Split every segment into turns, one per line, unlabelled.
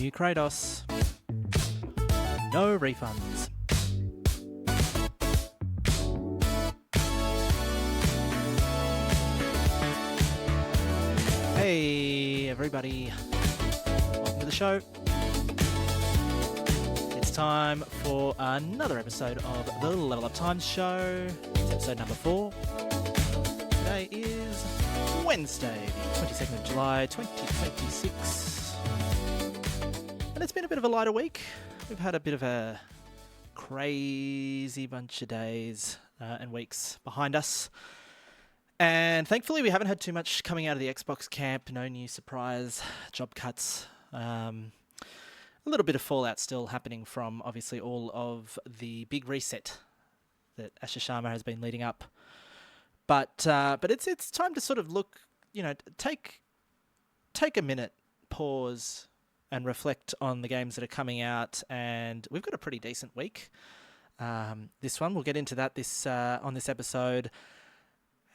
New Kratos. No refunds. Hey everybody, welcome to the show. It's time for another episode of the Level Up Times Show. It's episode number 4. Today is Wednesday, the 22nd of July, 2026. And it's been a bit of a lighter week. We've had a bit of a crazy bunch of days and weeks behind us. And thankfully, we haven't had too much coming out of the Xbox camp. No new surprise job cuts. A little bit of fallout still happening from, obviously, all of the big reset that Asher Sharma has been leading up. But it's time to sort of look, take a minute, pause, and reflect on the games that are coming out. And we've got a pretty decent week. This one, we'll get into that on this episode.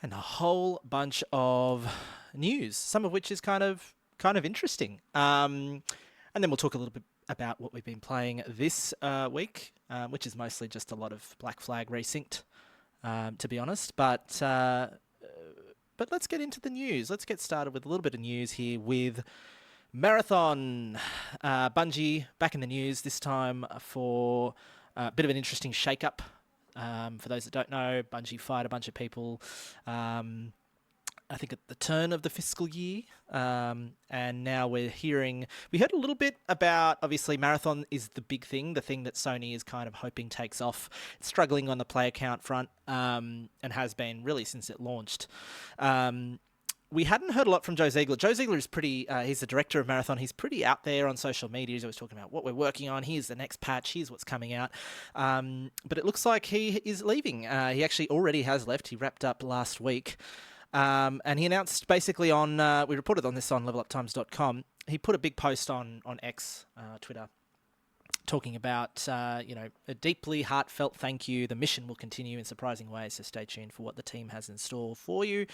And a whole bunch of news, some of which is kind of interesting. And then we'll talk a little bit about what we've been playing this week, which is mostly just a lot of Black Flag Resynced, to be honest. But let's get into the news. Let's get started with a little bit of news here with Marathon. Bungie back in the news this time for a bit of an interesting shake-up. For those that don't know, Bungie fired a bunch of people, I think at the turn of the fiscal year, and now we heard a little bit about, obviously, Marathon is the big thing, the thing that Sony is kind of hoping takes off. It's struggling on the player count front, and has been really since it launched. We hadn't heard a lot from Joe Ziegler. Joe Ziegler is he's the director of Marathon. He's pretty out there on social media. He's always talking about what we're working on. Here's the next patch. Here's what's coming out. But it looks like he is leaving. He actually already has left. He wrapped up last week. And he announced basically we reported on this on leveluptimes.com. He put a big post on X, Twitter, talking about, a deeply heartfelt thank you. The mission will continue in surprising ways, so stay tuned for what the team has in store for you.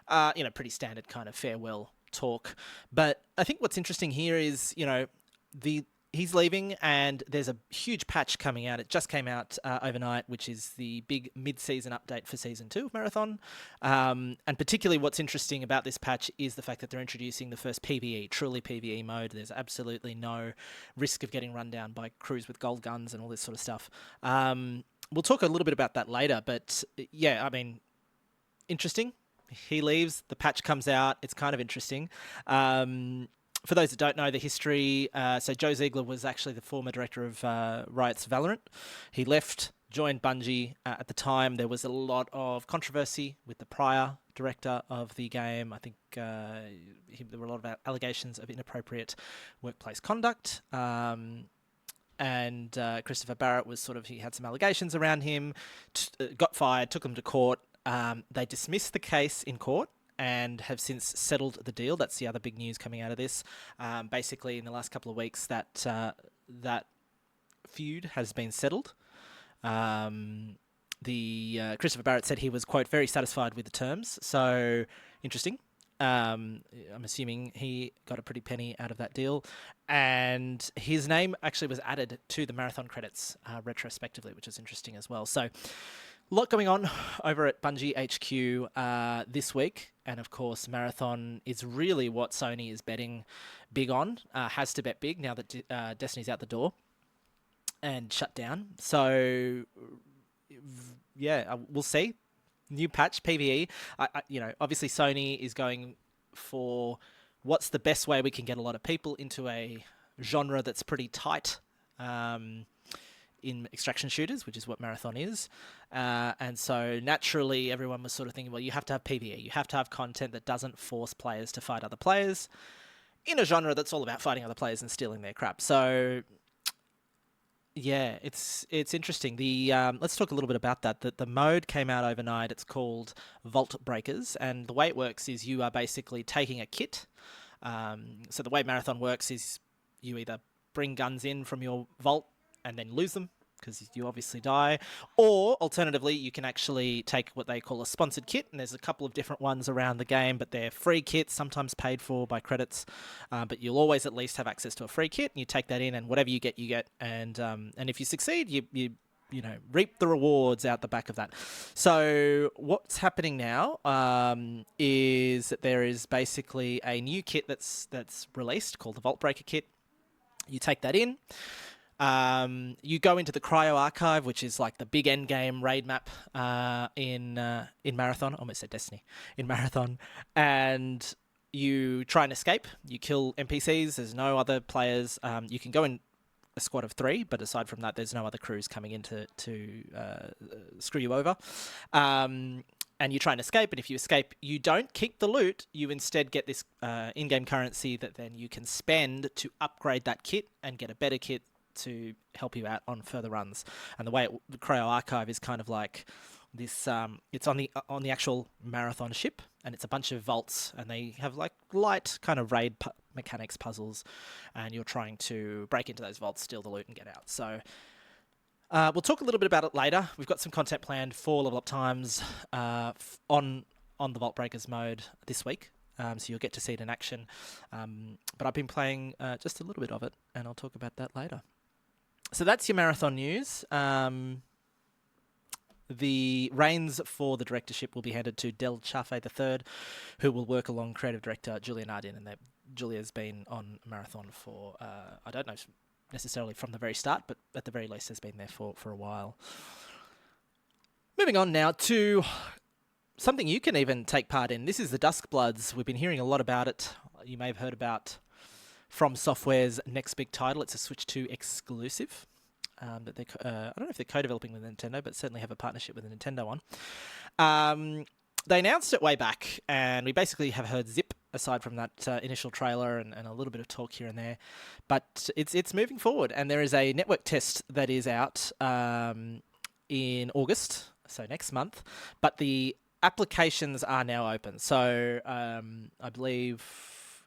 Pretty standard kind of farewell talk. But I think what's interesting here is, he's leaving and there's a huge patch coming out. It just came out overnight, which is the big mid-season update for Season 2 of Marathon. And particularly what's interesting about this patch is the fact that they're introducing the first PvE, truly PvE mode. There's absolutely no risk of getting run down by crews with gold guns and all this sort of stuff. We'll talk a little bit about that later, but yeah, I mean, interesting. He leaves, the patch comes out, it's kind of interesting. For those that don't know the history, so Joe Ziegler was actually the former director of Riot's Valorant. He left, joined Bungie. At the time, there was a lot of controversy with the prior director of the game. I think there were a lot of allegations of inappropriate workplace conduct. And Christopher Barrett he had some allegations around him, got fired, took him to court. They dismissed the case in court and have since settled the deal. That's the other big news coming out of this. Basically, in the last couple of weeks, that feud has been settled. Christopher Barrett said he was, quote, very satisfied with the terms. So, interesting. I'm assuming he got a pretty penny out of that deal. And his name actually was added to the Marathon credits retrospectively, which is interesting as well. So, a lot going on over at Bungie HQ this week. And of course, Marathon is really what Sony is betting big on. Has to bet big now that Destiny's out the door and shut down. So, yeah, we'll see. New patch, PvE. Obviously Sony is going for what's the best way we can get a lot of people into a genre that's pretty tight. In extraction shooters, which is what Marathon is. And so naturally everyone was sort of thinking, well, you have to have PvE. You have to have content that doesn't force players to fight other players in a genre that's all about fighting other players and stealing their crap. So yeah, it's interesting. Let's talk a little bit about that. The mode came out overnight. It's called Vault Breakers. And the way it works is you are basically taking a kit. So the way Marathon works is you either bring guns in from your vault and then lose them, because you obviously die. Or alternatively, you can actually take what they call a sponsored kit, and there's a couple of different ones around the game, but they're free kits, sometimes paid for by credits, but you'll always at least have access to a free kit, and you take that in, and whatever you get, and if you succeed, you know, reap the rewards out the back of that. So what's happening now is that there is basically a new kit that's released called the Vault Breaker kit. You take that in. You go into the Cryo Archive, which is like the big end game raid map in Marathon. Almost said Destiny. In Marathon, and you try and escape. You kill NPCs. There's no other players. You can go in a squad of 3, but aside from that, there's no other crews coming in to screw you over. And you try and escape, and if you escape, you don't keep the loot. You instead get this in-game currency that then you can spend to upgrade that kit and get a better kit to help you out on further runs. And the way the Cryo Archive is kind of like this, it's on the actual Marathon ship, and it's a bunch of vaults, and they have like light kind of raid mechanics puzzles, and you're trying to break into those vaults, steal the loot, and get out. So we'll talk a little bit about it later. We've got some content planned for level up times on the Vault Breakers mode this week. So you'll get to see it in action. But I've been playing just a little bit of it, and I'll talk about that later. So that's your Marathon news. The reins for the directorship will be handed to Del Chafe III, who will work along creative director Julia Nardin. And Julia's been on Marathon for, I don't know necessarily from the very start, but at the very least has been there for a while. Moving on now to something you can even take part in. This is the Duskbloods. We've been hearing a lot about it. You may have heard about FromSoftware's next big title. It's a Switch 2 exclusive. That they, I don't know if they're co-developing with Nintendo, but certainly have a partnership with a Nintendo one. They announced it way back, and we basically have heard zip aside from that initial trailer and a little bit of talk here and there. But it's moving forward, and there is a network test that is out in August, so next month. But the applications are now open. So I believe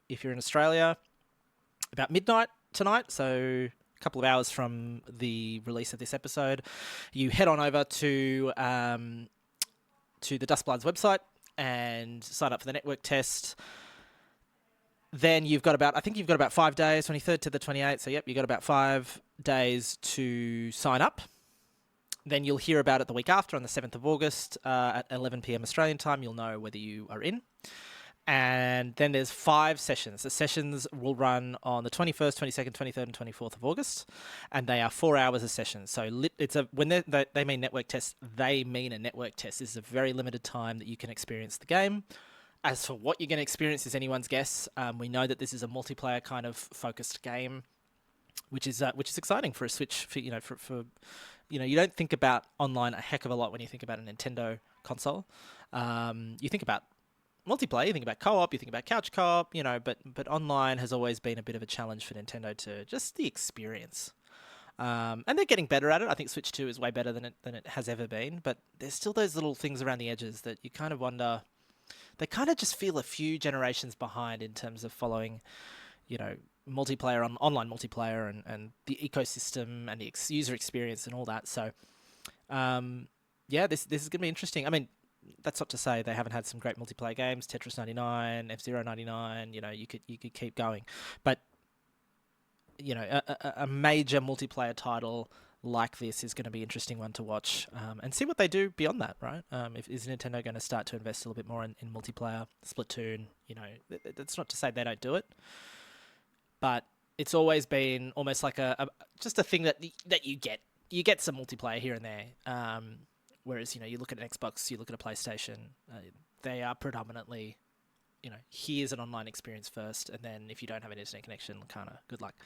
if you're in Australia, about midnight tonight, so couple of hours from the release of this episode, you head on over to the Duskbloods website and sign up for the network test. Then you've got about 5 days, 23rd to the 28th. So yep, you've got about 5 days to sign up. Then you'll hear about it the week after on the 7th of August at 11 p.m. Australian time. You'll know whether you are in. And then there's 5 sessions. The sessions will run on the 21st, 22nd, 23rd, and 24th of August, and they are 4 hours a session. So when they mean network test, they mean a network test. This is a very limited time that you can experience the game. As for what you're going to experience is anyone's guess. We know that this is a multiplayer kind of focused game, which is exciting for a Switch. For you don't think about online a heck of a lot when you think about a Nintendo console. You think about multiplayer, you think about co-op, you think about couch co-op, but online has always been a bit of a challenge for Nintendo to just the experience. And they're getting better at it. I think Switch 2 is way better than it has ever been, but there's still those little things around the edges that you kind of wonder, they kind of just feel a few generations behind in terms of following, multiplayer, online multiplayer and the ecosystem and the user experience and all that. So, this is going to be interesting. I mean, that's not to say they haven't had some great multiplayer games, Tetris 99, F-Zero 99, you could keep going. But, a major multiplayer title like this is going to be an interesting one to watch and see what they do beyond that, right? Is Nintendo going to start to invest a little bit more in multiplayer, Splatoon? That's not to say they don't do it, but it's always been almost like just a thing that you get. You get some multiplayer here and there. Whereas, you look at an Xbox, you look at a PlayStation, they are predominantly, here's an online experience first, and then if you don't have an internet connection, kind of good luck.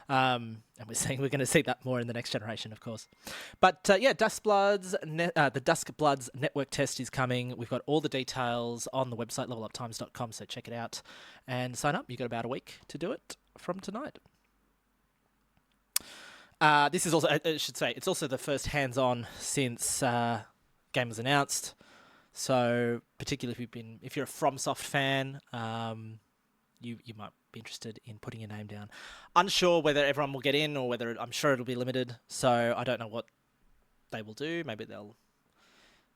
And we're going to see that more in the next generation, of course. But Duskbloods, the Duskbloods Network Test is coming. We've got all the details on the website, leveluptimes.com, so check it out and sign up. You've got about a week to do it from tonight. This is also, I should say, it's also the first hands-on since game was announced. So, particularly if you're a FromSoft fan, you might be interested in putting your name down. Unsure whether everyone will get in or whether I'm sure it'll be limited. So I don't know what they will do. Maybe they'll.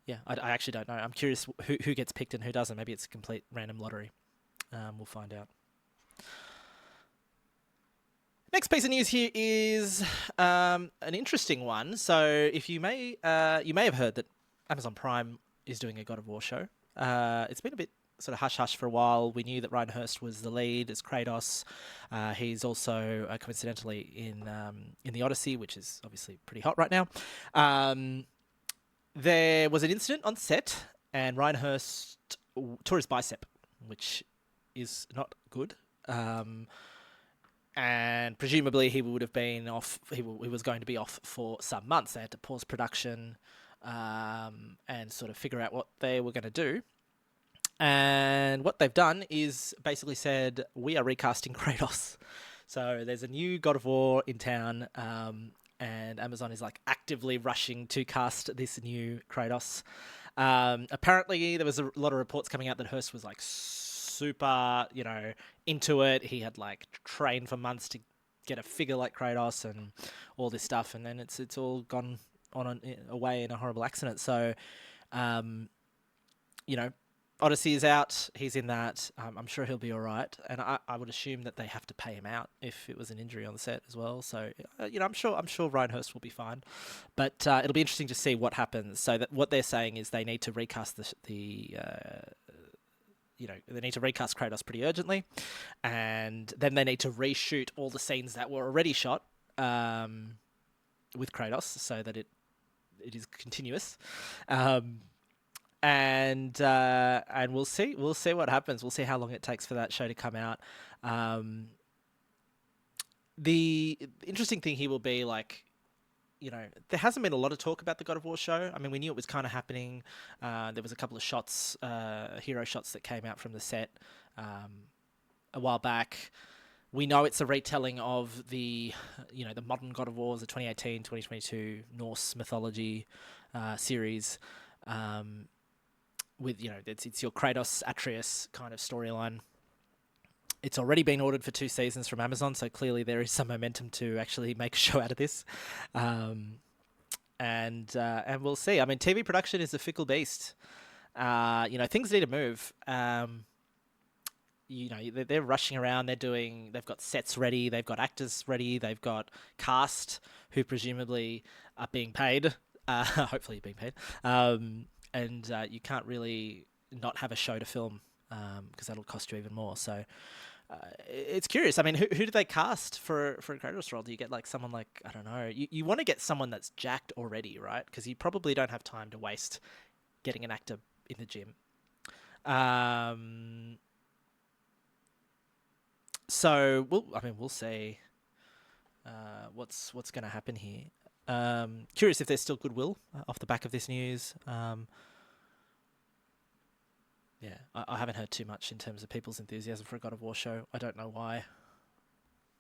Yeah, I actually don't know. I'm curious who gets picked and who doesn't. Maybe it's a complete random lottery. We'll find out. Next piece of news here is an interesting one. So, if you may have heard that Amazon Prime is doing a God of War show. It's been a bit sort of hush-hush for a while. We knew that Ryan Hurst was the lead as Kratos. He's also coincidentally in the Odyssey, which is obviously pretty hot right now. There was an incident on set, and Ryan Hurst tore his bicep, which is not good. And presumably he would have been off. He was going to be off for some months. They had to pause production and sort of figure out what they were going to do. And what they've done is basically said, we are recasting Kratos. So there's a new God of War in town, and Amazon is like actively rushing to cast this new Kratos. Apparently there was a lot of reports coming out that Hurst was like super, into it. He had like trained for months to get a figure like Kratos and all this stuff, and then it's all gone away in a horrible accident. So, Odyssey is out. He's in that. I'm sure he'll be all right, and I would assume that they have to pay him out if it was an injury on the set as well. So, I'm sure Ryan Hurst will be fine, but it'll be interesting to see what happens. So that what they're saying is they need to recast they need to recast Kratos pretty urgently, and then they need to reshoot all the scenes that were already shot with Kratos, so that it is continuous. And we'll see what happens. We'll see how long it takes for that show to come out. The interesting thing here will be like, there hasn't been a lot of talk about the God of War show. I mean, we knew it was kind of happening. There was a couple of shots, hero shots that came out from the set a while back. We know it's a retelling of the modern God of Wars, the 2018, 2022 Norse mythology series. With it's your Kratos Atreus kind of storyline. It's already been ordered for 2 seasons from Amazon, so clearly there is some momentum to actually make a show out of this. And we'll see. I mean, TV production is a fickle beast. Things need to move. They're rushing around. They've got sets ready. They've got actors ready. They've got cast who presumably are being paid. Hopefully being paid. And you can't really not have a show to film because that'll cost you even more. So it's curious. I mean, who do they cast for a Kratos role? Do you get like someone like, I don't know, you want to get someone that's jacked already, right? Because you probably don't have time to waste getting an actor in the gym. So we'll see what's going to happen here. Curious if there's still goodwill off the back of this news. I haven't heard too much in terms of people's enthusiasm for a God of War show. I don't know why.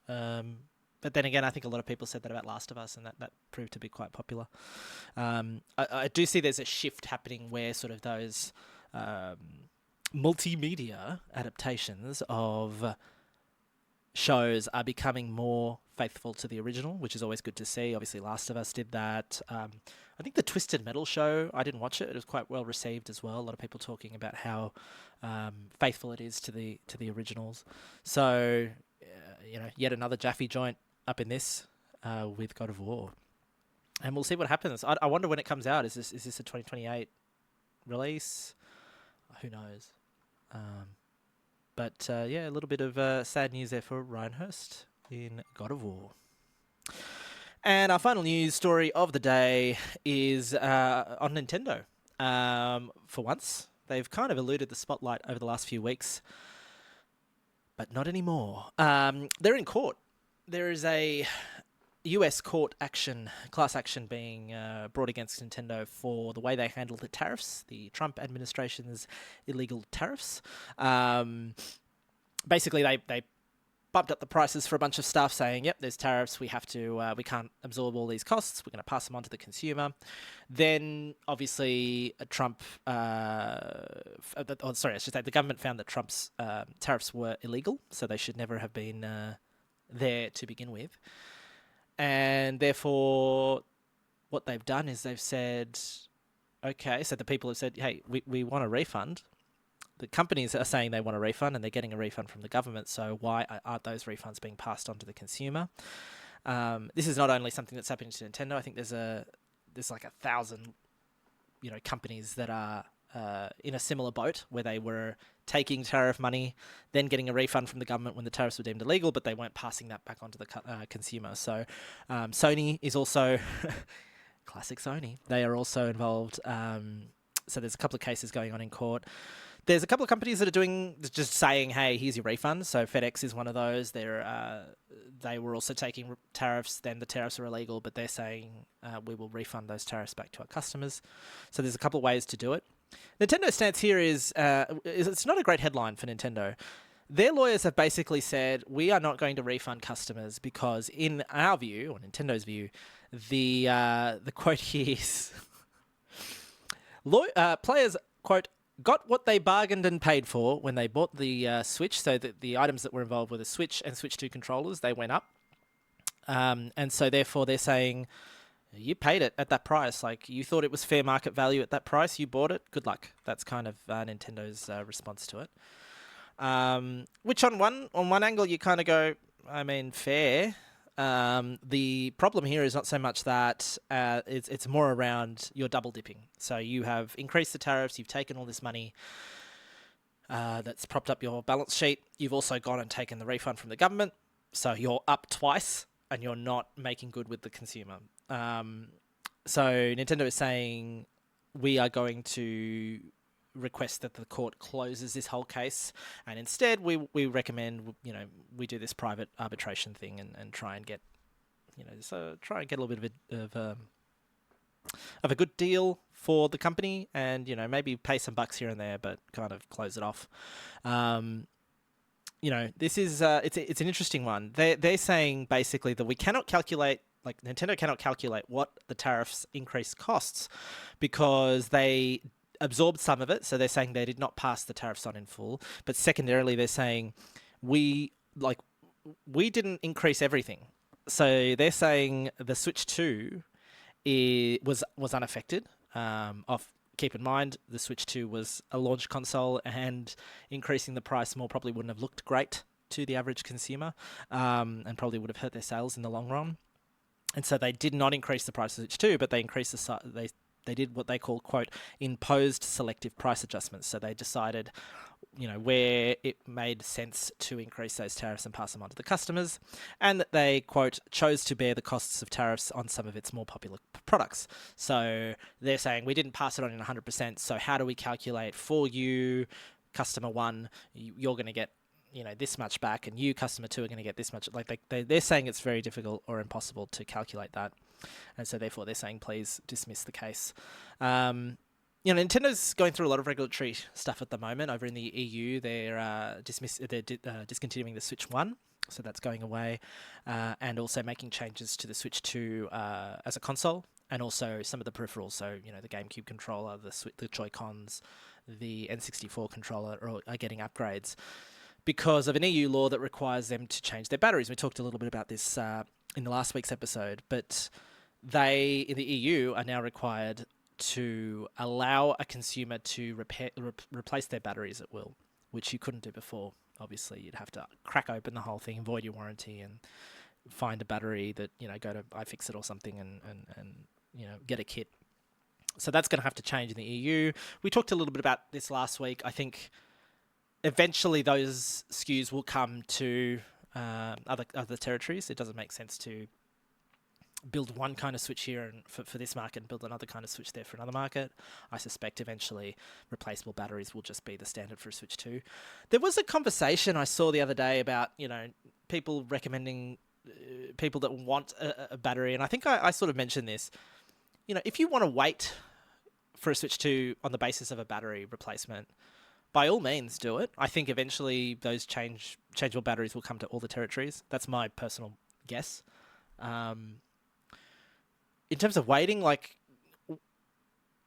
But then again, I think a lot of people said that about Last of Us, and that proved to be quite popular. I do see there's a shift happening where sort of those multimedia adaptations of shows are becoming more faithful to the original, which is always good to see. Obviously, Last of Us did that. I think the Twisted Metal show, I didn't watch it. It was quite well received as well. A lot of people talking about how faithful it is to the originals. So, yet another Jaffe joint up in this with God of War, and we'll see what happens. I wonder when it comes out. Is this a 2028 release? Who knows? But a little bit of sad news there for Ryan Hurst in God of War. And our final news story of the day is on Nintendo. For once, they've kind of eluded the spotlight over the last few weeks, but not anymore. They're in court. There is a US court class action being brought against Nintendo for the way they handle the tariffs, the Trump administration's illegal tariffs. Basically, they bumped up the prices for a bunch of stuff, saying, "Yep, there's tariffs. We can't absorb all these costs. We're going to pass them on to the consumer." Then, obviously, Trump. I should say the government found that Trump's tariffs were illegal, so they should never have been there to begin with. And therefore, what they've done is they've said, okay, so the people have said, hey, we want a refund. The companies are saying they want a refund, and they're getting a refund from the government. So why aren't those refunds being passed on to the consumer? This is not only something that's happening to Nintendo. I think there's like 1,000, companies that are in a similar boat where they were taking tariff money, then getting a refund from the government when the tariffs were deemed illegal, but they weren't passing that back onto the consumer. So Sony is also classic Sony. They are also involved. So there's a couple of cases going on in court. There's a couple of companies that are just saying, hey, here's your refund. So FedEx is one of those. They were also taking tariffs. Then the tariffs are illegal, but they're saying we will refund those tariffs back to our customers. So there's a couple of ways to do it. Nintendo's stance here is it's not a great headline for Nintendo. Their lawyers have basically said, we are not going to refund customers because in our view, or Nintendo's view, the quote here is, players, quote, got what they bargained and paid for when they bought the Switch. So the items that were involved were the Switch and Switch 2 controllers. They went up. And so therefore they're saying, you paid it at that price. Like, you thought it was fair market value at that price. You bought it. Good luck. That's kind of Nintendo's response to it. Which on one angle you kind of go, I mean, fair. The problem here is not so much that it's more around your double dipping. So you have increased the tariffs, you've taken all this money that's propped up your balance sheet. You've also gone and taken the refund from the government. So you're up twice and you're not making good with the consumer. So Nintendo is saying we are going to request that the court closes this whole case, and instead we recommend we do this private arbitration thing and try and get a little bit of a good deal for the company, and maybe pay some bucks here and there, but kind of close it off. This is it's an interesting one. They're saying basically that we cannot calculate. Like, Nintendo cannot calculate what the tariffs increase costs because they absorbed some of it. So they're saying they did not pass the tariffs on in full. But secondarily, they're saying we didn't increase everything. So they're saying the Switch 2 was unaffected. Keep in mind, the Switch 2 was a launch console, and increasing the price more probably wouldn't have looked great to the average consumer, and probably would have hurt their sales in the long run. And so they did not increase the price of Switch 2, but they increased they did what they call, quote, imposed selective price adjustments. So they decided, where it made sense to increase those tariffs and pass them on to the customers, and that they, quote, chose to bear the costs of tariffs on some of its more popular products. So they're saying we didn't pass it on in 100%. So how do we calculate for you, customer one, you're going to get this much back, and you, customer two, are going to get this much. Like they're saying it's very difficult or impossible to calculate that, and so therefore they're saying please dismiss the case. Nintendo's going through a lot of regulatory stuff at the moment. Over in the EU, they're discontinuing the Switch 1, so that's going away, and also making changes to the Switch 2 as a console, and also some of the peripherals. So the GameCube controller, the Joy-Cons, the N64 controller are getting upgrades, because of an EU law that requires them to change their batteries. We talked a little bit about this in the last week's episode, but they, in the EU, are now required to allow a consumer to replace their batteries at will, which you couldn't do before. Obviously, you'd have to crack open the whole thing, void your warranty, and find a battery that, go to iFixit or something and get a kit. So that's going to have to change in the EU. We talked a little bit about this last week. I think eventually those SKUs will come to other territories. It doesn't make sense to build one kind of Switch here and for this market and build another kind of Switch there for another market. I suspect eventually replaceable batteries will just be the standard for Switch 2. There was a conversation I saw the other day about, people recommending people that want a battery, and I think I sort of mentioned this. If you want to wait for a Switch 2 on the basis of a battery replacement, by all means do it. I think eventually those changeable batteries will come to all the territories. That's my personal guess. In terms of waiting,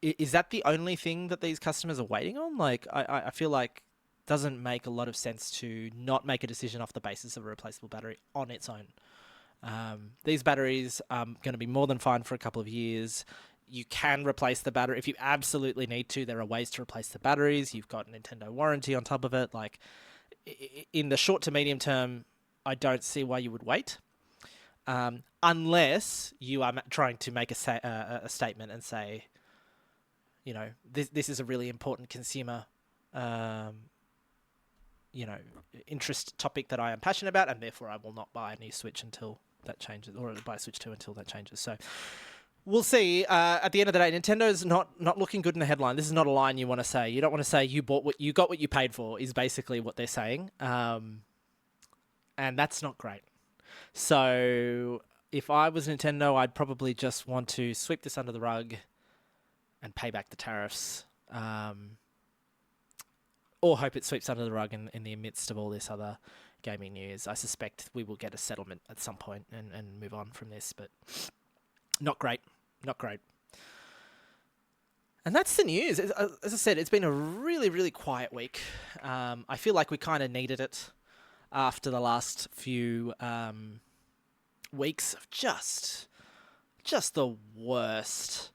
is that the only thing that these customers are waiting on? I feel like it doesn't make a lot of sense to not make a decision off the basis of a replaceable battery on its own. These batteries are going to be more than fine for a couple of years. You can replace the battery if you absolutely need to. There are ways to replace the batteries. You've got Nintendo warranty on top of it. Like, in the short to medium term, I don't see why you would wait, unless you are trying to make a statement and say, you know, this is a really important consumer, interest topic that I am passionate about, and therefore I will not buy a new Switch until that changes, or buy a Switch 2 until that changes. So we'll see. At the end of the day, Nintendo's not looking good in the headline. This is not a line you want to say. You don't want to say you got what you paid for, is basically what they're saying. And that's not great. So if I was Nintendo, I'd probably just want to sweep this under the rug and pay back the tariffs. Or hope it sweeps under the rug in the midst of all this other gaming news. I suspect we will get a settlement at some point and move on from this, but not great. Not great. And that's the news. As I said, it's been a really, really quiet week. I feel like we kind of needed it after the last few weeks of just the worst.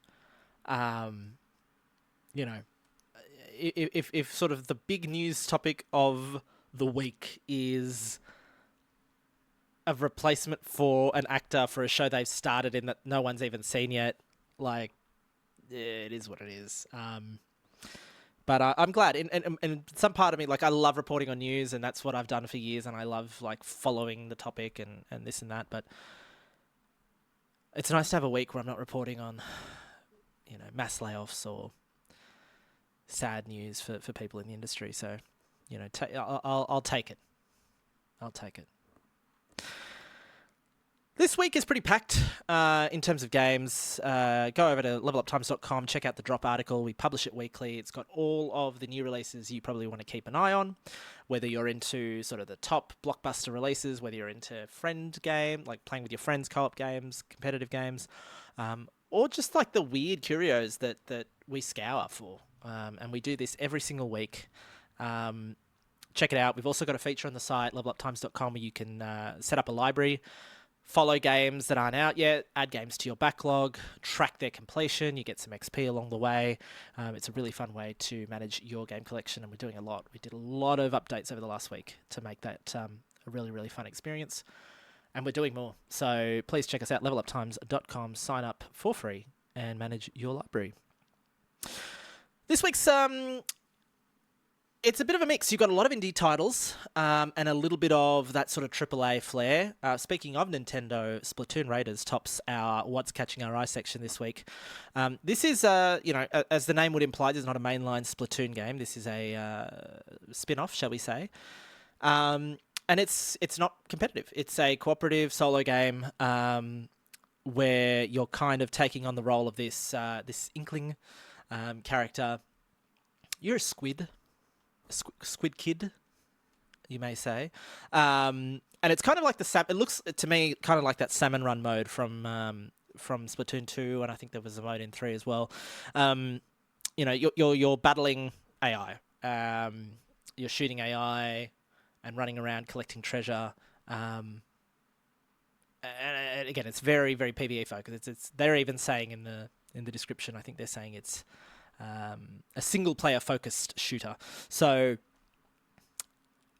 If sort of the big news topic of the week is a replacement for an actor for a show they've started in that no one's even seen yet, like, it is what it is. But I'm glad. And some part of me, like, I love reporting on news, and that's what I've done for years, and I love, like, following the topic and this and that. But it's nice to have a week where I'm not reporting on, mass layoffs or sad news for people in the industry. So, I'll take it. I'll take it. This week is pretty packed in terms of games. Go over to leveluptimes.com, check out the drop article. We publish it weekly. It's got all of the new releases you probably want to keep an eye on, whether you're into sort of the top blockbuster releases, whether you're into friend game, like playing with your friends, co-op games, competitive games, or just like the weird curios that we scour for. And we do this every single week. Check it out. We've also got a feature on the site, leveluptimes.com, where you can set up a library, follow games that aren't out yet, add games to your backlog, track their completion. You get some XP along the way. It's a really fun way to manage your game collection, and we're doing a lot. We did a lot of updates over the last week to make that a really, really fun experience, and we're doing more. So please check us out, leveluptimes.com, sign up for free, and manage your library. This week's it's a bit of a mix. You've got a lot of indie titles and a little bit of that sort of AAA flair. Speaking of Nintendo, Splatoon Raiders tops our What's Catching Our Eye section this week. This is, as the name would imply, this is not a mainline Splatoon game. This is a spin-off, shall we say. And it's not competitive. It's a cooperative solo game where you're kind of taking on the role of this Inkling character. You're a squid kid, you may say, and it's kind of like it looks to me kind of like that salmon run mode from Splatoon 2, and I think there was a mode in 3 as well. You're battling AI, you're shooting AI and running around collecting treasure. And again, it's very, very PvE focused. It's they're even saying in the description, I think they're saying it's a single-player focused shooter. So,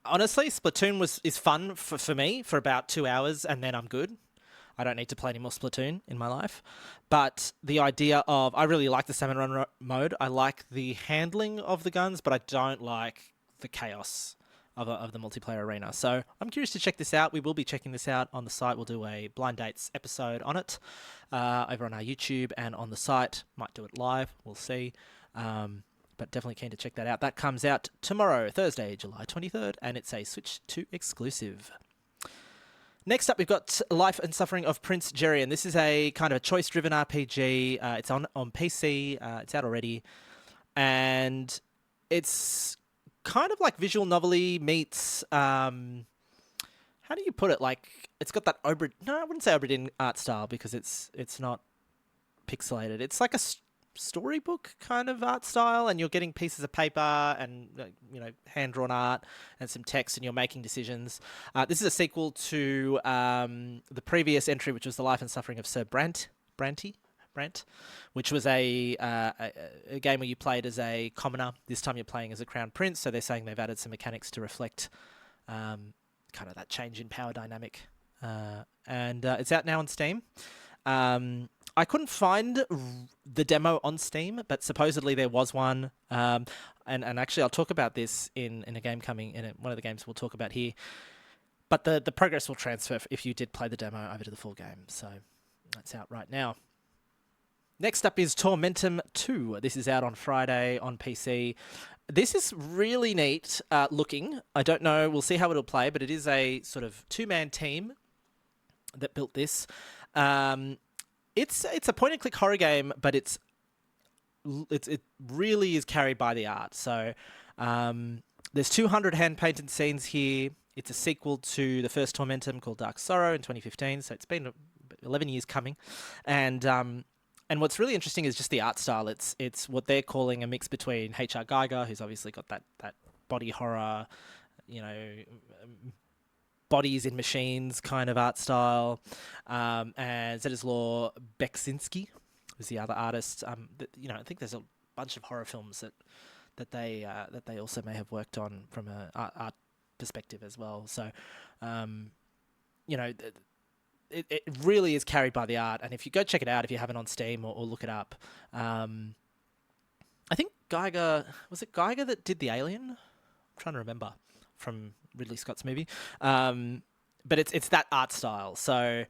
honestly, Splatoon is fun for me for about 2 hours, and then I'm good. I don't need to play any more Splatoon in my life. But the idea of... I really like the Salmon Run mode. I like the handling of the guns, but I don't like the chaos of the multiplayer arena. So I'm curious to check this out. We will be checking this out on the site. We'll do a blind dates episode on it over on our YouTube and on the site. Might do it live. We'll see. But definitely keen to check that out. That comes out tomorrow, Thursday, July 23rd, and it's a Switch 2 exclusive. Next up, we've got Life and Suffering of Prince Jerry, and this is a kind of a choice-driven RPG. It's on PC. It's out already. And it's kind of like visual novel-y meets... how do you put it? Like, it's got that I wouldn't say Obra Dinn art style because it's not pixelated. It's like a storybook kind of art style, and you're getting pieces of paper and hand-drawn art and some text, and you're making decisions. This is a sequel to the previous entry, which was The Life and Suffering of Sir Brant, which was a game where you played as a commoner. This time you're playing as a crown prince, so they're saying they've added some mechanics to reflect kind of that change in power dynamic. And it's out now on Steam. I couldn't find the demo on Steam, but supposedly there was one. And actually, I'll talk about this in a game coming, in one of the games we'll talk about here. But the progress will transfer if you did play the demo over to the full game. So that's out right now. Next up is Tormentum 2. This is out on Friday on PC. This is really neat looking. I don't know. We'll see how it'll play, but it is a sort of two-man team that built this. It's a point-and-click horror game, but it really is carried by the art. So there's 200 hand-painted scenes here. It's a sequel to the first Tormentum called Dark Sorrow in 2015, so it's been 11 years coming. And what's really interesting is just the art style. It's what they're calling a mix between H.R. Geiger, who's obviously got that body horror, bodies in machines kind of art style, and Zedislaw Beksinski, who's the other artist. I think there's a bunch of horror films that they also may have worked on from an art perspective as well. So, It really is carried by the art, and if you go check it out, if you haven't on Steam or look it up, I think was it Geiger that did the Alien? I'm trying to remember from Ridley Scott's movie, but it's that art style. So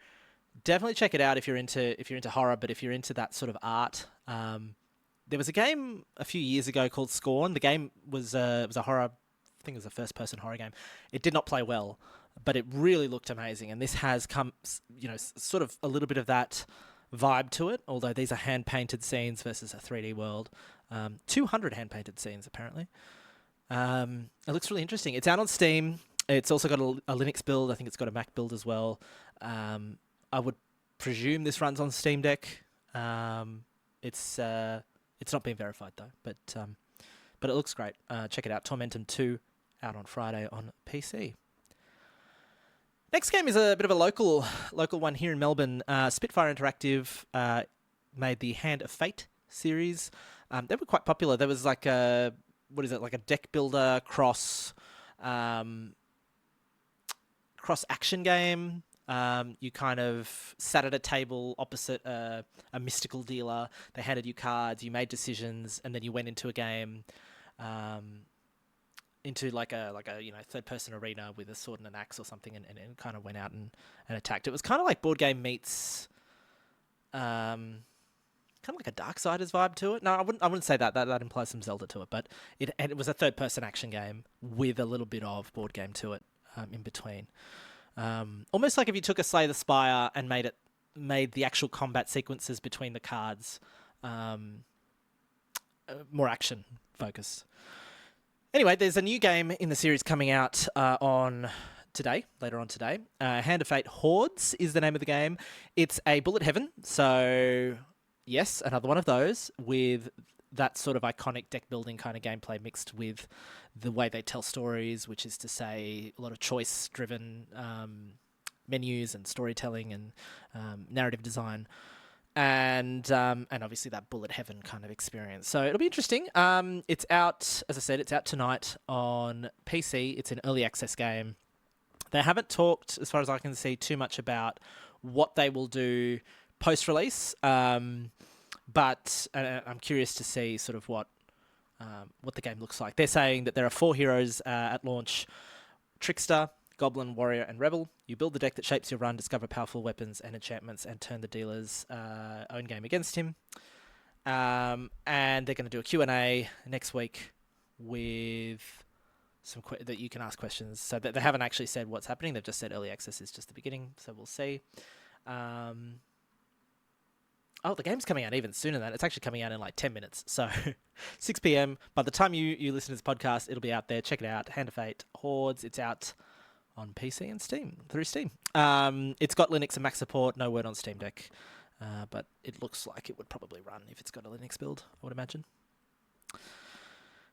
definitely check it out if you're into horror, but if you're into that sort of art, there was a game a few years ago called Scorn. The game was a horror. I think it was a first-person horror game. It did not play well, but it really looked amazing. And this has come, sort of a little bit of that vibe to it, although these are hand-painted scenes versus a 3D world. 200 hand-painted scenes, apparently. It looks really interesting. It's out on Steam. It's also got a Linux build. I think it's got a Mac build as well. I would presume this runs on Steam Deck. It's not been verified, though, but it looks great. Check it out. Tormentum 2, out on Friday on PC. Next game is a bit of a local one here in Melbourne. Spitfire Interactive made the Hand of Fate series. They were quite popular. There was like a deck builder cross action game. You kind of sat at a table opposite a mystical dealer. They handed you cards. You made decisions, and then you went into a game. Into like a third person arena with a sword and an axe or something, and kind of went out and attacked. It was kind of like board game meets kind of like a Darksiders vibe to it. No, I wouldn't say that. That implies some Zelda to it, but it was a third person action game with a little bit of board game to it in between. Almost like if you took a Slay the Spire and made the actual combat sequences between the cards more action focused. Anyway, there's a new game in the series coming out later on today. Hand of Fate Hordes is the name of the game. It's a bullet heaven, so yes, another one of those with that sort of iconic deck building kind of gameplay mixed with the way they tell stories, which is to say a lot of choice-driven menus and storytelling and narrative design. And obviously that bullet heaven kind of experience. So it'll be interesting. It's out, as I said, it's out tonight on PC. It's an early access game. They haven't talked, as far as I can see, too much about what they will do post-release. But I'm curious to see sort of what the game looks like. They're saying that there are 4 heroes at launch: Trickster, Goblin, Warrior, and Rebel. You build the deck that shapes your run, discover powerful weapons and enchantments, and turn the dealer's own game against him. And they're going to do a Q&A next week with some that you can ask questions. So they haven't actually said what's happening. They've just said early access is just the beginning, so we'll see. The game's coming out even sooner than that. It's actually coming out in like 10 minutes. So 6 p.m. By the time you listen to this podcast, it'll be out there. Check it out. Hand of Fate Hordes. It's out on PC and Steam, through Steam. It's got Linux and Mac support. No word on Steam Deck. but it looks like it would probably run if it's got a Linux build, I would imagine.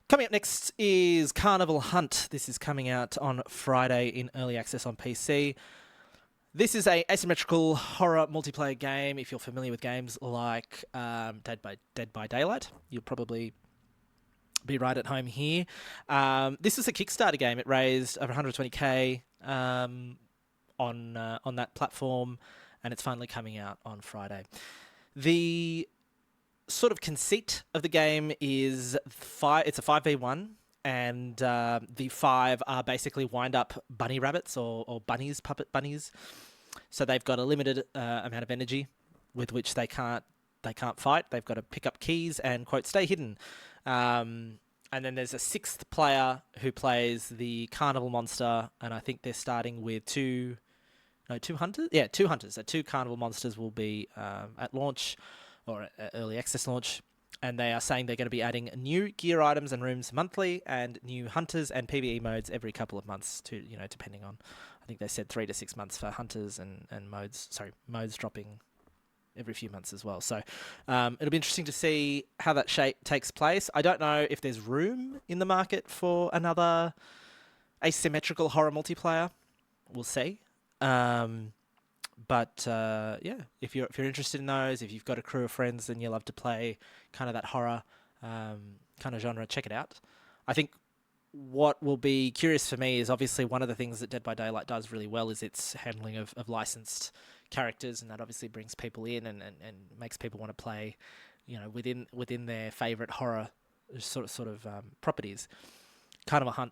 Coming up next is Carnival Hunt. This is coming out on Friday in early access on PC. This is a asymmetrical horror multiplayer game. If you're familiar with games like Dead by Daylight, you'll probably be right at home here. This is a Kickstarter game. It raised over 120k on that platform, and it's finally coming out on Friday. The sort of conceit of the game is it's a 5v1, and the 5 are basically wind-up bunny rabbits or bunnies, puppet bunnies. So they've got a limited amount of energy with which they can't fight. They've got to pick up keys and, quote, stay hidden. And then there's a 6th player who plays the carnival monster, and I think they're starting with two hunters? Yeah, 2 hunters. So 2 carnival monsters will be at launch, or early access launch, and they are saying they're going to be adding new gear items and rooms monthly, and new hunters and PvE modes every couple of months, depending on, I think they said 3 to 6 months for hunters, and modes dropping every few months as well. So it'll be interesting to see how that shape takes place. I don't know if there's room in the market for another asymmetrical horror multiplayer. We'll see. But if you're interested in those, if you've got a crew of friends and you love to play kind of that horror kind of genre, check it out. I think what will be curious for me is obviously one of the things that Dead by Daylight does really well is its handling of licensed characters, and that obviously brings people in and makes people want to play, within their favourite horror sort of properties. Carnival Hunt,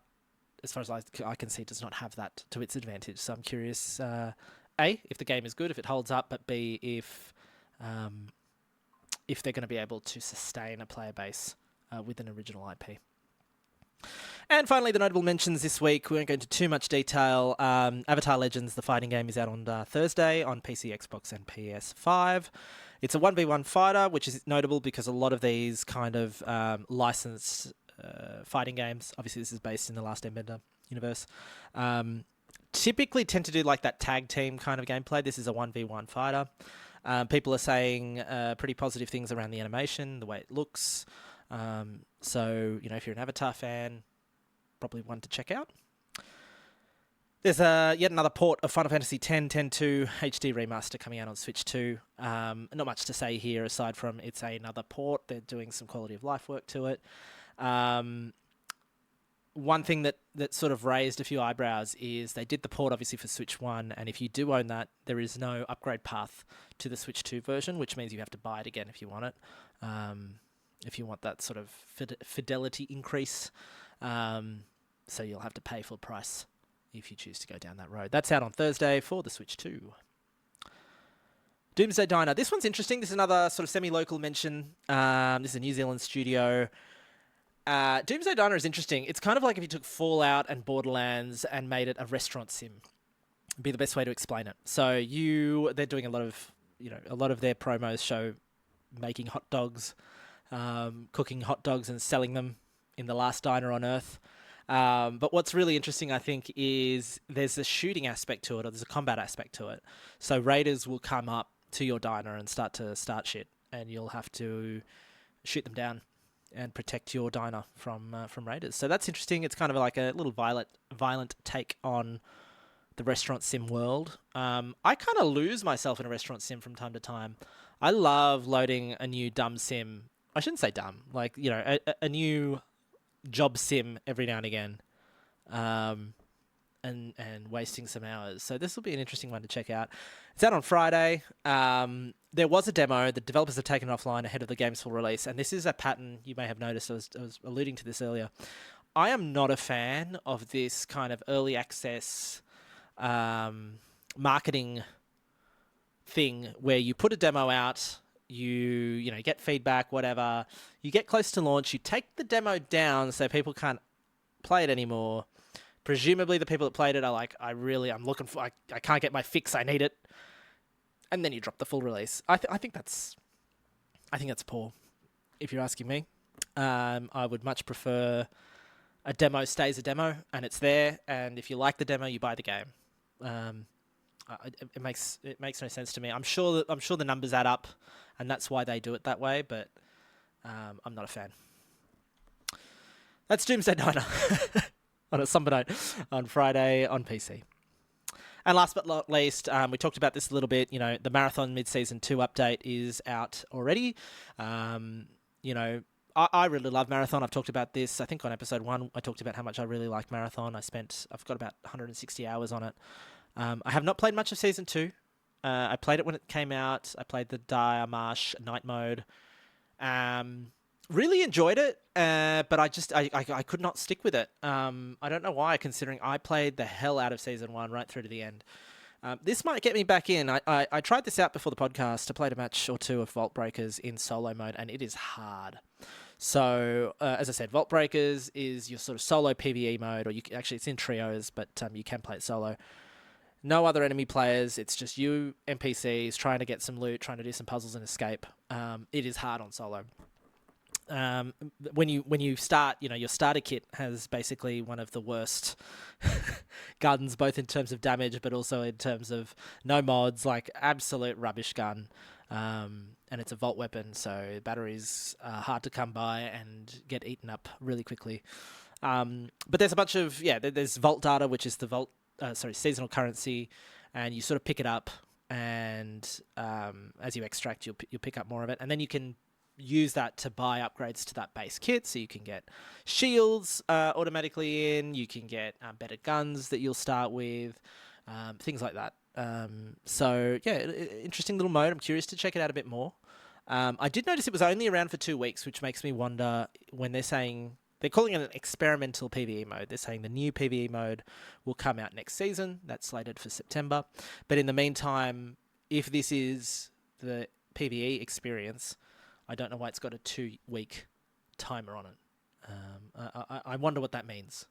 as far as I can see, does not have that to its advantage. So I'm curious, A, if the game is good, if it holds up, but B, if they're going to be able to sustain a player base with an original IP. And finally, the notable mentions this week. We won't go into too much detail. Avatar Legends, the fighting game, is out on Thursday on PC, Xbox, and PS5. It's a 1v1 fighter, which is notable because a lot of these kind of licensed fighting games, obviously this is based in the Last Airbender universe, typically tend to do like that tag team kind of gameplay. This is a 1v1 fighter. People are saying pretty positive things around the animation, the way it looks. So, if you're an Avatar fan, probably one to check out. There's yet another port of Final Fantasy X 10.2 HD remaster coming out on Switch 2. Not much to say here aside from it's another port. They're doing some quality of life work to it. One thing that sort of raised a few eyebrows is they did the port obviously for Switch 1, and if you do own that, there is no upgrade path to the Switch 2 version, which means you have to buy it again if you want it. If you want that sort of fidelity increase. So you'll have to pay full price if you choose to go down that road. That's out on Thursday for the Switch 2. Doomsday Diner. This one's interesting. This is another sort of semi-local mention. This is a New Zealand studio. Doomsday Diner is interesting. It's kind of like if you took Fallout and Borderlands and made it a restaurant sim. Would be the best way to explain it. So they're doing a lot of their promos show making hot dogs, cooking hot dogs and selling them in the last diner on Earth. But what's really interesting, I think, is there's a shooting aspect to it, or there's a combat aspect to it. So raiders will come up to your diner and start shit, and you'll have to shoot them down and protect your diner from raiders. So that's interesting. It's kind of like a little violent take on the restaurant sim world. I kind of lose myself in a restaurant sim from time to time. I love loading a new dumb sim. I shouldn't say dumb, like, a new job sim every now and again, and wasting some hours. So this will be an interesting one to check out. It's out on Friday. There was a demo. The developers have taken it offline ahead of the game's full release, and this is a pattern you may have noticed. I was alluding to this earlier. I am not a fan of this kind of early access marketing thing where you put a demo out, you get feedback, whatever. You get close to launch, you take the demo down so people can't play it anymore. Presumably the people that played it are like, I'm looking for, I can't get my fix, I need it. And then you drop the full release. I think that's poor, if you're asking me. I would much prefer a demo stays a demo and it's there, and if you like the demo, you buy the game. It makes no sense to me. I'm sure the numbers add up, and that's why they do it that way. But I'm not a fan. That's Doomsday Diner on a somber note on Friday on PC. And last but not least, we talked about this a little bit. The Marathon Mid-Season 2 update is out already. I really love Marathon. I've talked about this. I think on episode 1, I talked about how much I really like Marathon. I've got about 160 hours on it. I have not played much of Season 2. I played it when it came out. I played the Dire Marsh night mode. Really enjoyed it, but I could not stick with it. I don't know why, considering I played the hell out of Season 1 right through to the end. This might get me back in. I tried this out before the podcast. I played a match or two of Vault Breakers in solo mode, and it is hard. So, as I said, Vault Breakers is your sort of solo PvE mode, or actually it's in trios, but you can play it solo. No other enemy players. It's just you NPCs trying to get some loot, trying to do some puzzles and escape. It is hard on solo. When you start, your starter kit has basically one of the worst guns, both in terms of damage, but also in terms of no mods, like absolute rubbish gun. And it's a vault weapon, so batteries are hard to come by and get eaten up really quickly. But there's a bunch of, there's vault data, which is the seasonal currency, and you sort of pick it up, and as you extract, you'll pick up more of it, and then you can use that to buy upgrades to that base kit, so you can get shields automatically in, you can get better guns that you'll start with, things like that. Interesting little mode. I'm curious to check it out a bit more. I did notice it was only around for 2 weeks, which makes me wonder when they're calling it an experimental PvE mode. They're saying the new PvE mode will come out next season. That's slated for September. But in the meantime, if this is the PvE experience, I don't know why it's got a 2-week timer on it. I wonder what that means.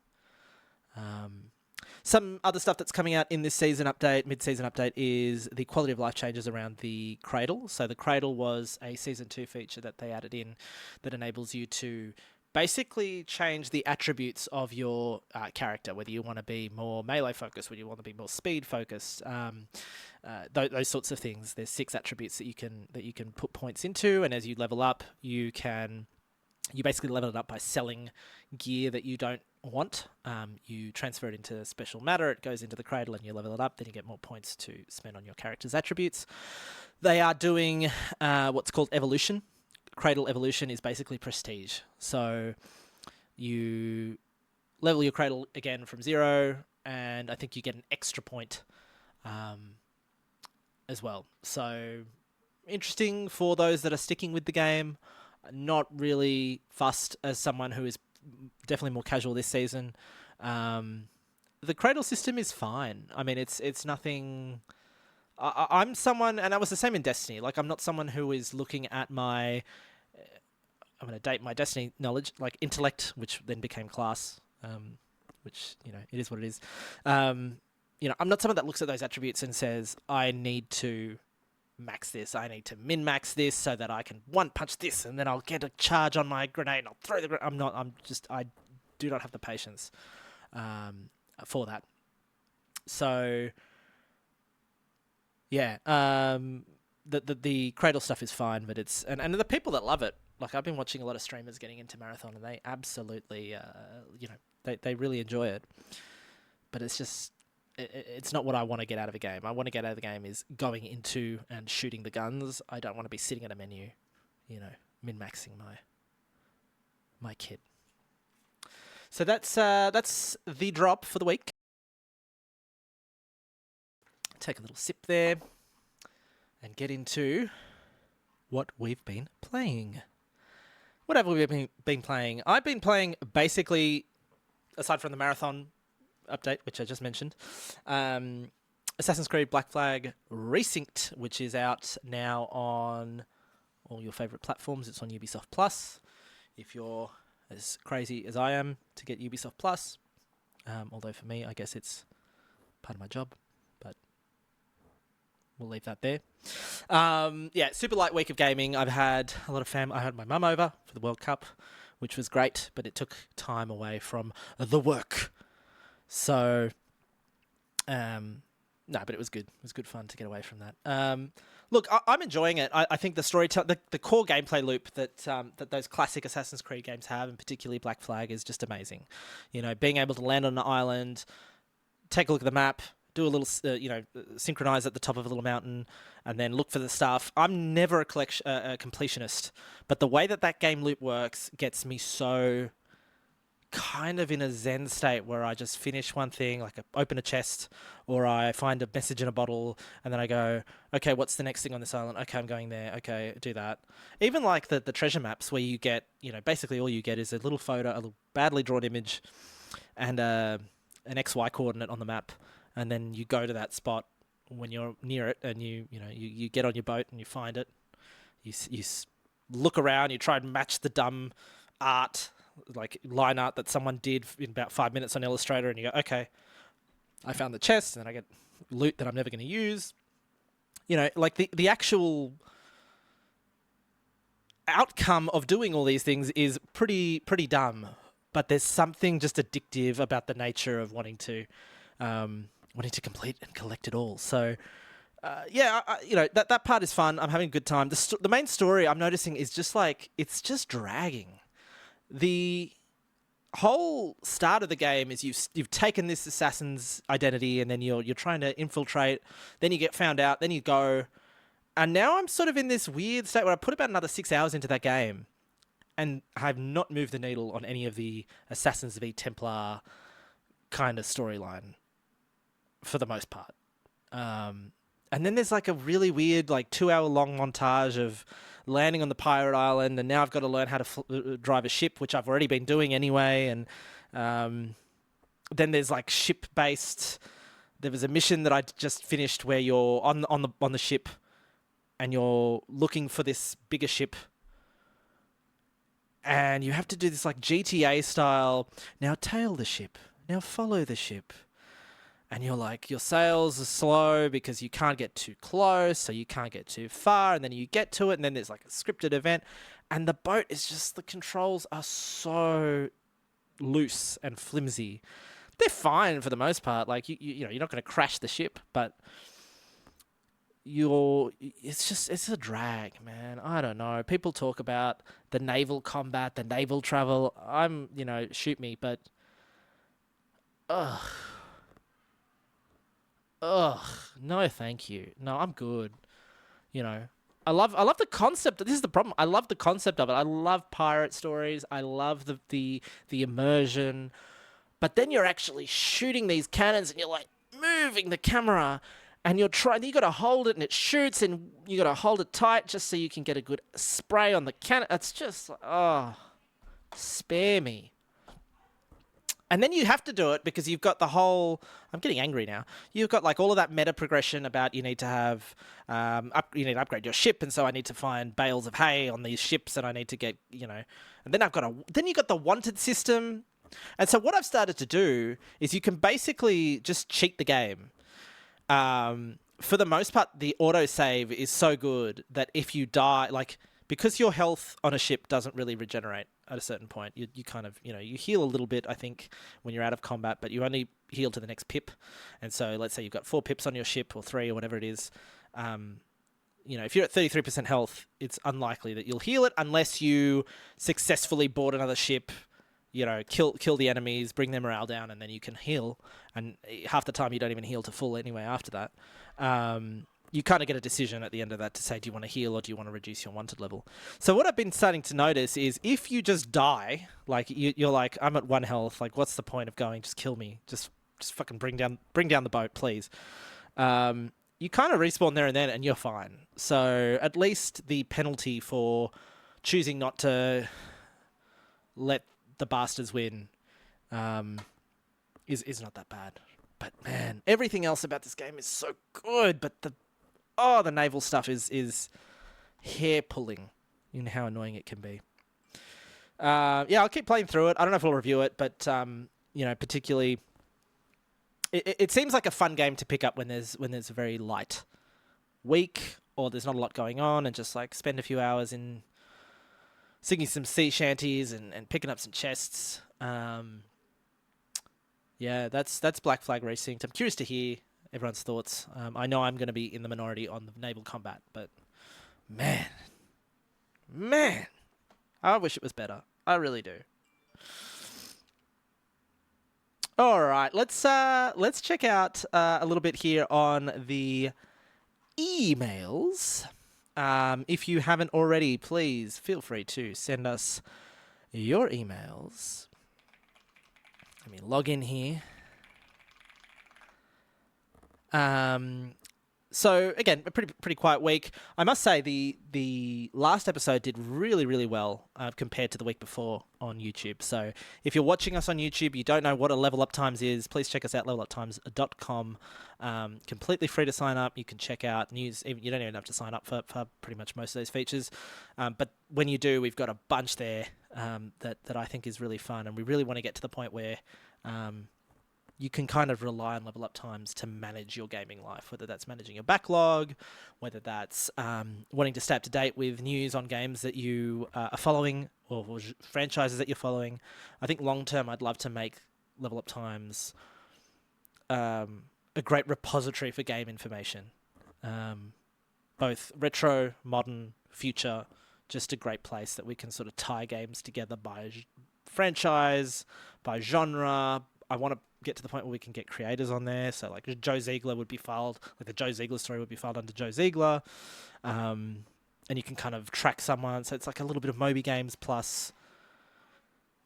Some other stuff that's coming out in this mid-season update, is the quality of life changes around the Cradle. So the Cradle was a Season 2 feature that they added in that enables you to basically change the attributes of your character, whether you want to be more melee focused, whether you want to be more speed focused, those sorts of things. There's 6 attributes that you can put points into, and as you level up, you basically level it up by selling gear that you don't want. You transfer it into special matter, it goes into the Cradle, and you level it up, then you get more points to spend on your character's attributes. They are doing what's called evolution. Cradle evolution is basically prestige. So you level your Cradle again from 0, and I think you get an extra point as well. So interesting for those that are sticking with the game. Not really fussed as someone who is definitely more casual this season. The Cradle system is fine. I mean, it's nothing. I'm someone, and I was the same in Destiny. Like, I'm not someone who is looking at my. I'm going to date my Destiny knowledge, like intellect, which then became class, which it is what it is. I'm not someone that looks at those attributes and says, I need to max this, I need to min-max this so that I can one-punch this, and then I'll get a charge on my grenade and I'll throw the grenade. I do not have the patience for that. So, yeah, the Cradle stuff is fine, but it's... And the people that love it, like, I've been watching a lot of streamers getting into Marathon, and they absolutely, they really enjoy it. But it's just... It's not what I want to get out of a game. I want to get out of the game is going into and shooting the guns. I don't want to be sitting at a menu, min-maxing my kit. So that's the drop for the week. Take a little sip there and get into what we've been playing. What have we been playing? I've been playing basically, aside from the Marathon update, which I just mentioned, Assassin's Creed Black Flag Resynced, which is out now on all your favourite platforms. It's on Ubisoft Plus. If you're as crazy as I am to get Ubisoft Plus, although for me, I guess it's part of my job, but we'll leave that there. Super light week of gaming. I've had a lot of I had my mum over for the World Cup, which was great, but it took time away from the work. So, No, but it was good. It was good fun to get away from that. Look, I'm enjoying it. I think the the core gameplay loop that those classic Assassin's Creed games have, and particularly Black Flag, is just amazing. You know, being able to land on an island, take a look at the map, do a little, synchronize at the top of a little mountain, and then look for the stuff. I'm never a completionist, but the way that game loop works gets me so kind of in a zen state where I just finish one thing, like open a chest, or I find a message in a bottle, and then I go, okay, what's the next thing on this island? Okay, I'm going there. Okay, do that. Even like the treasure maps where you get, basically all you get is a little photo, a little badly drawn image, and an XY coordinate on the map, and then you go to that spot when you're near it, and you get on your boat and you find it. You look around, you try and match the dumb art, like line art that someone did in about 5 minutes on Illustrator, and you go, okay, I found the chest, and then I get loot that I'm never going to use. Like the actual outcome of doing all these things is pretty dumb, but there's something just addictive about the nature of wanting to complete and collect it all. So that part is fun. I'm having a good time. The main story I'm noticing is just like, it's just dragging. The whole start of the game is you've taken this assassin's identity, and then you're trying to infiltrate. Then you get found out. Then you go, and now I'm sort of in this weird state where I put about another 6 hours into that game, and I've not moved the needle on any of the Assassins v Templar kind of storyline for the most part. And then there's like a really weird, like 2 hour long montage of landing on the pirate island, and now I've got to learn how to drive a ship, which I've already been doing anyway. And then there's like ship based. There was a mission that I just finished where you're on the ship, and you're looking for this bigger ship, and you have to do this like GTA style. Now tail the ship. Now follow the ship. And you're like, your sails are slow because you can't get too close, so you can't get too far, and then you get to it, and then there's like a scripted event, and the boat is just, the controls are so loose and flimsy. They're fine for the most part. Like, you're not going to crash the ship, but it's a drag, man. I don't know. People talk about the naval combat, the naval travel. Shoot me, but no, thank you. No, I'm good. I love the concept. This is the problem. I love the concept of it. I love pirate stories. I love the immersion. But then you're actually shooting these cannons, and you're like moving the camera, and you got to hold it, and it shoots, and you got to hold it tight just so you can get a good spray on the cannon. It's just, spare me. And then you have to do it because you've got the whole... I'm getting angry now. You've got like all of that meta progression about you need to have... you need to upgrade your ship, and so I need to find bales of hay on these ships, and I need to get, And then Then you got the wanted system. And so what I've started to do is you can basically just cheat the game. For the most part, the autosave is so good that if you die... because your health on a ship doesn't really regenerate at a certain point. You kind of, you heal a little bit, I think, when you're out of combat, but you only heal to the next pip. And so let's say you've got 4 pips on your ship, or 3, or whatever it is. If you're at 33% health, it's unlikely that you'll heal it unless you successfully board another ship, kill the enemies, bring their morale down, and then you can heal. And half the time you don't even heal to full anyway after that. You kind of get a decision at the end of that to say, do you want to heal or do you want to reduce your wanted level? So what I've been starting to notice is if you just die, like you're like, I'm at 1 health, like what's the point of going? Just kill me. Just fucking bring down the boat, please. You kind of respawn there and then, and you're fine. So at least the penalty for choosing not to let the bastards win is not that bad. But man, everything else about this game is so good, but the naval stuff is hair-pulling in how annoying it can be. I'll keep playing through it. I don't know if I'll review it, but, particularly... It seems like a fun game to pick up when there's a very light week, or there's not a lot going on, and just, like, spend a few hours in singing some sea shanties and picking up some chests. That's Black Flag Resynced. I'm curious to hear everyone's thoughts. I know I'm going to be in the minority on the naval combat, but man, I wish it was better. I really do. All right, let's check out a little bit here on the emails. If you haven't already, please feel free to send us your emails. Let me log in here. So again, a pretty quiet week. I must say the last episode did really well compared to the week before on YouTube. So if you're watching us on YouTube, you don't know what a Level Up Times is, please check us out, leveluptimes.com. Completely free to sign up. You can check out news. You don't even have to sign up for pretty much most of those features. But when you do, we've got a bunch there that I think is really fun, and we really want to get to the point where you can kind of rely on Level Up Times to manage your gaming life, whether that's managing your backlog, whether that's wanting to stay up to date with news on games that you are following or franchises that you're following. I think long term, I'd love to make Level Up Times a great repository for game information, both retro, modern, future. Just a great place that we can sort of tie games together by franchise, by genre. I want to get to the point where we can get creators on there. So like Joe Ziegler would be filed, like the Joe Ziegler story would be filed under Joe Ziegler. And you can kind of track someone. So it's like a little bit of Moby Games plus,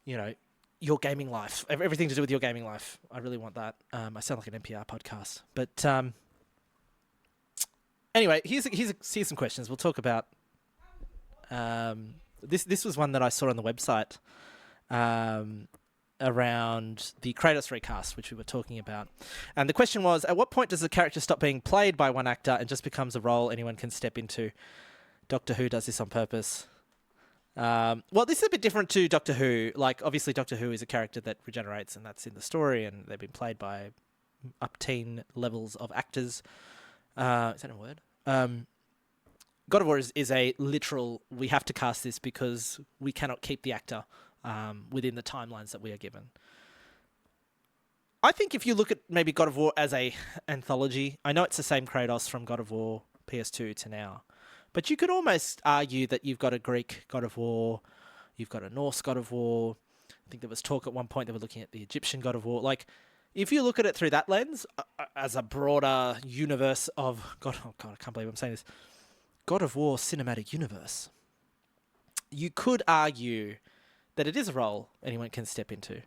your gaming life, everything to do with your gaming life. I really want that. I sound like an NPR podcast, but anyway, here's some questions. We'll talk about, this was one that I saw on the website, around the Kratos recast, which we were talking about. And the question was, at what point does the character stop being played by one actor and just becomes a role anyone can step into? Doctor Who does this on purpose. Well, this is a bit different to Doctor Who. Like, obviously, Doctor Who is a character that regenerates, and that's in the story, and they've been played by up-teen levels of actors. Is that a word? God of War is a literal, we have to cast this because we cannot keep the actor within the timelines that we are given. I think if you look at maybe God of War as a anthology, I know it's the same Kratos from God of War PS2 to now, but you could almost argue that you've got a Greek God of War, you've got a Norse God of War. I think there was talk at one point they were looking at the Egyptian God of War. Like, if you look at it through that lens, as a broader universe of I can't believe I'm saying this, God of War cinematic universe, you could argue that it is a role anyone can step into.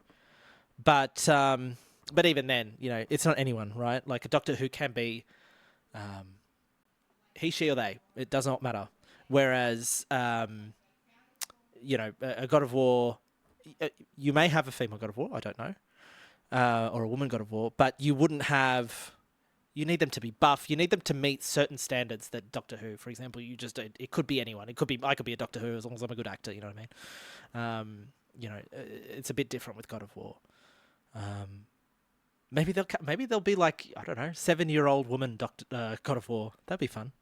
But even then, it's not anyone, right? Like a Doctor Who can be he, she, or they. It does not matter. Whereas, a God of War, you may have a female God of War, I don't know, or a woman God of War, but you wouldn't have... You need them to be buff. You need them to meet certain standards that Doctor Who, for example, it could be anyone. I could be a Doctor Who as long as I'm a good actor, you know what I mean? It's a bit different with God of War. Maybe they'll be like, I don't know, 7-year-old woman God of War. That'd be fun.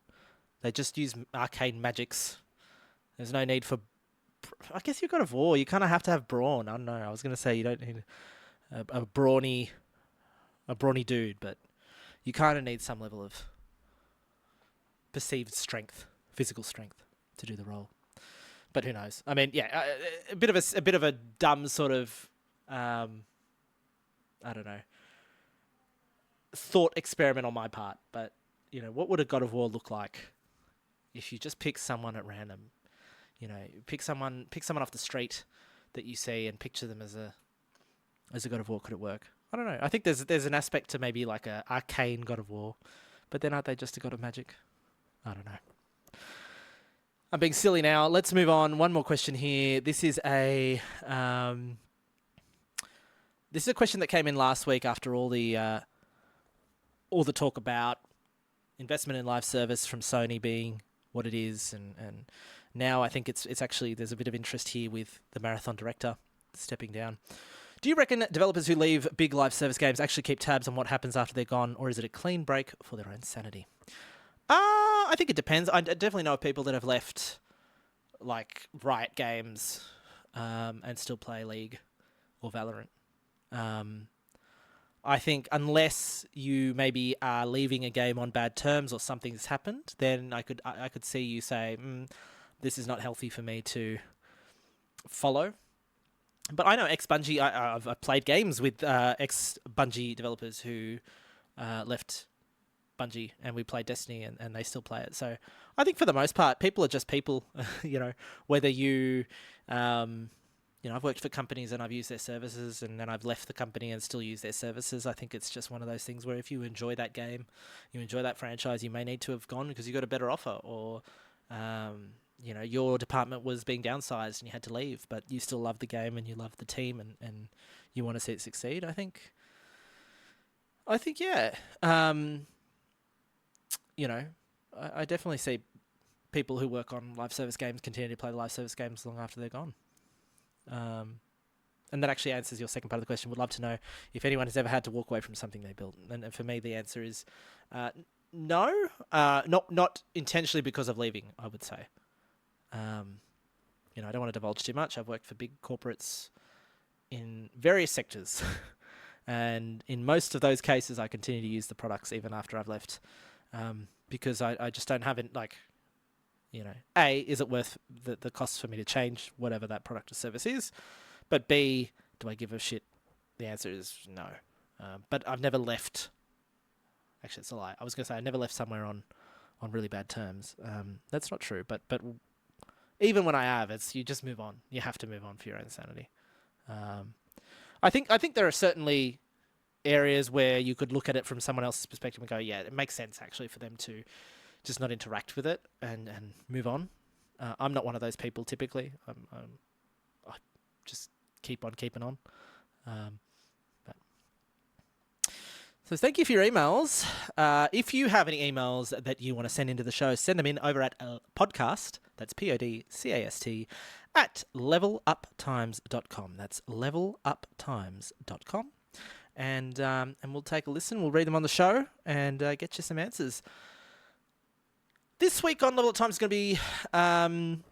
They just use arcane magics. There's no need for... I guess you're God of War. You kind of have to have brawn. I don't know. I was going to say you don't need a brawny dude, but... You kind of need some level of perceived strength, physical strength, to do the role. But who knows? I mean, yeah, a bit of a dumb sort of, I don't know, thought experiment on my part. But what would a God of War look like if you just pick someone at random? Pick someone off the street that you see and picture them as a God of War. Could it work? I don't know. I think there's an aspect to maybe like a arcane God of War, but then aren't they just a god of magic? I don't know. I'm being silly now. Let's move on. One more question here. This is a question that came in last week after all the talk about investment in live service from Sony being what it is, and now I think it's actually there's a bit of interest here with the Marathon director stepping down. Do you reckon developers who leave big live service games actually keep tabs on what happens after they're gone, or is it a clean break for their own sanity? I think it depends. I definitely know of people that have left, like, Riot Games and still play League or Valorant. I think unless you maybe are leaving a game on bad terms or something's happened, then I could see you say, this is not healthy for me to follow. But I know ex-Bungie, I've played games with ex-Bungie developers who left Bungie, and we play Destiny, and they still play it. So I think for the most part, people are just people. Whether you, I've worked for companies and I've used their services, and then I've left the company and still use their services. I think it's just one of those things where if you enjoy that game, you enjoy that franchise, you may need to have gone because you got a better offer, or your department was being downsized and you had to leave, but you still love the game and you love the team and you want to see it succeed. I think yeah. I definitely see people who work on live service games continue to play the live service games long after they're gone. And that actually answers your second part of the question. Would love to know if anyone has ever had to walk away from something they built. And for me, the answer is no, not intentionally because of leaving, I would say. I don't want to divulge too much. I've worked for big corporates in various sectors. And in most of those cases, I continue to use the products even after I've left. Because I just don't have it, A, is it worth the cost for me to change whatever that product or service is? But B, do I give a shit? The answer is no. But I've never left. Actually, it's a lie. I was going to say I never left somewhere on really bad terms. That's not true. But even when I have, you just move on. You have to move on for your own sanity. I think there are certainly areas where you could look at it from someone else's perspective and go, yeah, it makes sense actually for them to just not interact with it and move on. I'm not one of those people typically. I just keep on keeping on. So thank you for your emails. If you have any emails that you want to send into the show, send them in over at podcast, that's podcast, at leveluptimes.com. That's leveluptimes.com. And we'll take a listen. We'll read them on the show and get you some answers. This week on Level Up Times is going to be it's going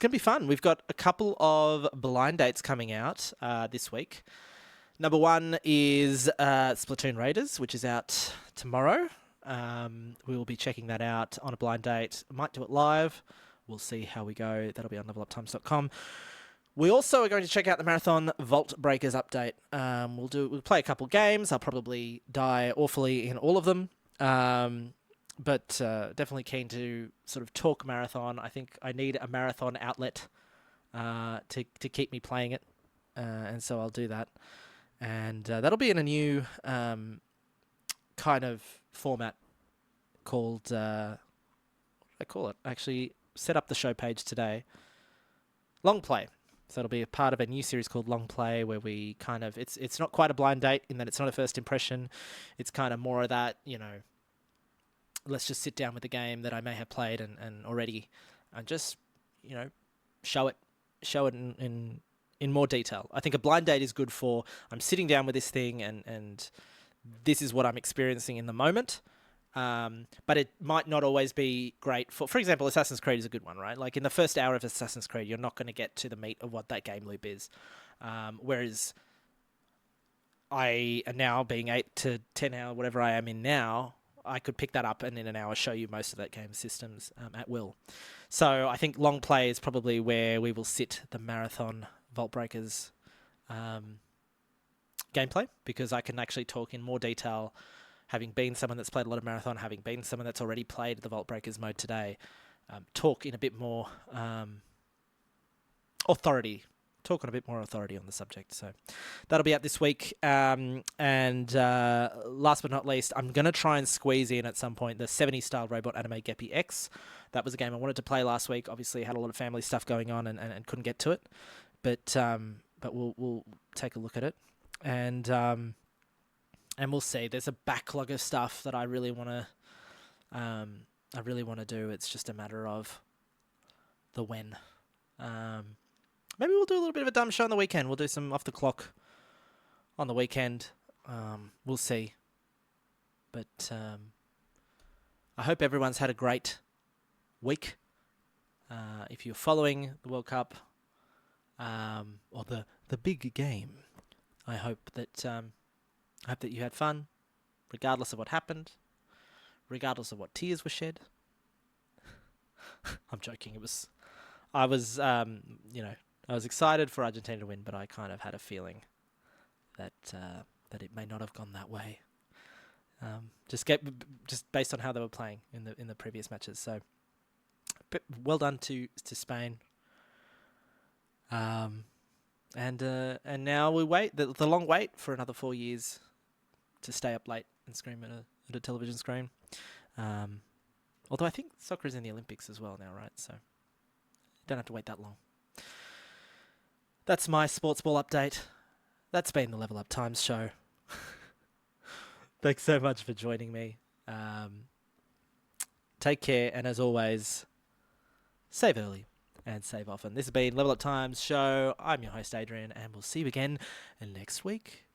to be fun. We've got a couple of blind dates coming out this week. Number one is Splatoon Raiders, which is out tomorrow. We will be checking that out on a blind date. Might do it live. We'll see how we go. That'll be on leveluptimes.com. We also are going to check out the Marathon Vault Breakers update. We'll play a couple games. I'll probably die awfully in all of them. But definitely keen to sort of talk Marathon. I think I need a Marathon outlet to keep me playing it. And so I'll do that. And that'll be in a new kind of format called... what did I call it? I actually set up the show page today. Long Play. So it'll be a part of a new series called Long Play where we kind of... It's not quite a blind date in that it's not a first impression. It's kind of more of that, let's just sit down with the game that I may have played and already and just, show it in more detail. I think a blind date is good for, I'm sitting down with this thing and this is what I'm experiencing in the moment. But it might not always be great for example, Assassin's Creed is a good one, right? Like in the first hour of Assassin's Creed, you're not going to get to the meat of what that game loop is. Whereas I am now being 8 to 10 hour, whatever I am in now, I could pick that up and in an hour show you most of that game's systems at will. So I think Long Play is probably where we will sit the Marathon Vault Breakers gameplay, because I can actually talk in more detail, having been someone that's played a lot of Marathon, having been someone that's already played the Vault Breakers mode today, talk in a bit more authority. Talk on a bit more authority on the subject. So that'll be out this week. And last but not least, I'm going to try and squeeze in at some point the 70s style robot anime Geppy X. That was a game I wanted to play last week. Obviously, had a lot of family stuff going on and couldn't get to it. But we'll take a look at it. And we'll see. There's a backlog of stuff that I really want to do. It's just a matter of the when. Maybe we'll do a little bit of a dumb show on the weekend. We'll do some off the clock on the weekend. We'll see. But I hope everyone's had a great week. If you're following the World Cup or the big game, I hope that I hope that you had fun, regardless of what happened, regardless of what tears were shed. I'm joking. I was excited for Argentina to win, but I kind of had a feeling that it may not have gone that way. Just based on how they were playing in the previous matches. So, well done to Spain. And now we wait the long wait for another 4 years to stay up late and scream at a television screen. Although I think soccer is in the Olympics as well now, right? So you don't have to wait that long. That's my sports ball update. That's been the Level Up Times show. Thanks so much for joining me. Take care, and as always, save early and save often. This has been Level Up Times show. I'm your host, Adrian, and we'll see you again next week.